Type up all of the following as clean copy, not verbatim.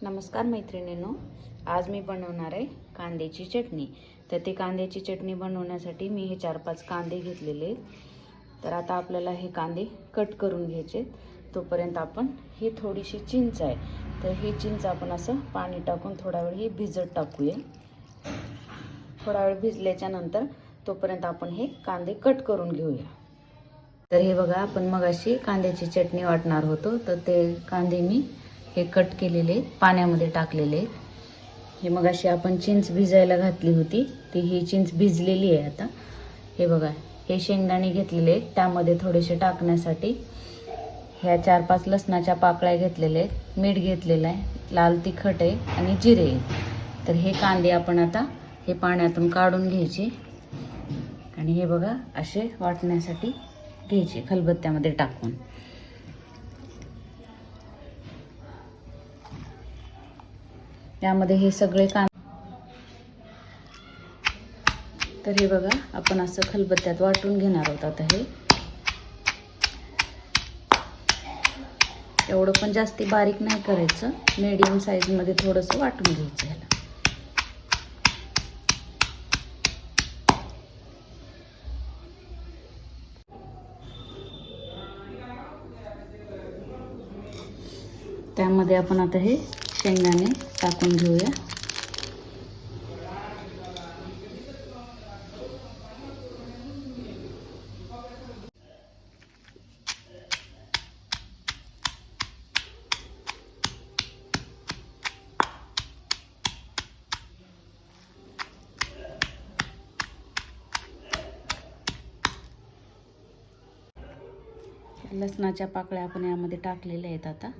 नमस्कार मैत्रिणींनो, आज मी बनवणार आहे कांद्याची चटणी। तर ते कांद्याची चटणी बनवण्यासाठी मी हे 4-5 कांदे घेतलेले आहेत। तर आता आपल्याला हे कांदे कट करून घ्यायचे। तोपर्यंत आपण ही थोडीशी चिंच आहे, तर ही चिंच आपण असं पाणी टाकून थोडा वेळ ही भिजत टाकूया। थोडा वेळ भिजल्याच्या नंतर तोपर्यंत आपण हे कांदे कट करून घेऊया। तर हे बघा, आपण मगाशी कांद्याची चटणी वाटणार होतो, तर ते कांदे मी हे कट केलेले पाण्यामध्ये टाकलेले। हे मगाशी आपण चिंच भिजायला घातली होती, ती ही चिंच भिजलेली आहे आता। हे बघा, हे शेंगदाणे घेतलेले, त्यामध्ये थोडेसे टाकण्यासाठी ह्या 4-5 लसणाच्या पाकळ्या घेतलेले, मीठ घेतलेलं आहे, लाल तिखट आहे आणि जिरे आहे। तर हे कांदे आपण आता हे पाण्यातून काढून घ्यायचे आणि हे बघा असे वाटण्यासाठी घ्यायचे खलबत्त्यामध्ये टाकून। त्यामध्ये हे सगळे कांदे, तर हे बघा आपण असं खलबत्त्यात वाटून घेणार आहोत। आता हे एवढं पण जास्ती बारीक नाही करायचं, मीडियम साइज मध्ये थोडंसं वाटून घ्यायचं ह्याला। त्यामध्ये आपण आता हे शेंगदाणे टाकून घेऊया। लसणाच्या पाकळ्या आपण यामध्ये टाकलेल्या आहेत आता,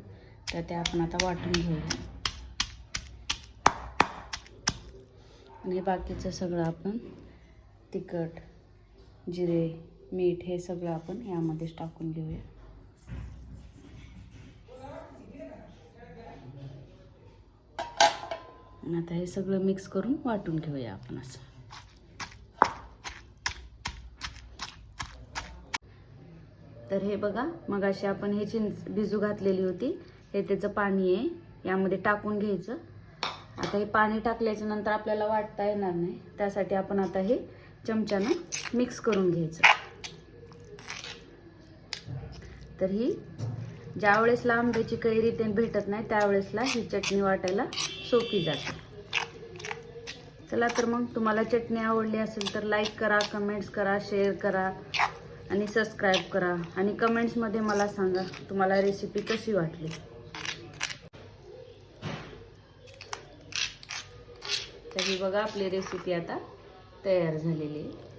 तर त्या आपण आता वाटून घेऊया। आणि बाकीचं सगळं आपण तिखट, जिरे, मीठ हे सगळं आपण यामध्येच टाकून घेऊया। आणि आता हे सगळं मिक्स करून वाटून घेऊया आपण असं। तर हे बघा, मगाशी आपण हे चिंच भिजू घातलेली होती, हे त्याचं पाणी आहे, यामध्ये टाकून घ्यायचं। आता हे पाणी टाकल्याच्या नंतर आपल्याला वाटता येणार नाही, त्यासाठी आपण आता हे चमच्याने मिक्स करून घ्यायचं। तर ही ज्यावेळेसला आंब्याची कैरी ते भेटत नाही, त्यावेळेसला ही चटणी वाटायला सोपी जाते। चला, तर मग तुम्हाला चटणी आवडली असेल तर लाईक करा, कमेंट्स करा, शेअर करा आणि सबस्क्राइब करा। आणि कमेंट्समध्ये मला सांगा तुम्हाला रेसिपी कशी वाटली। तर ही बघा, आपली रेसिपी आता तयार झालेली आहे।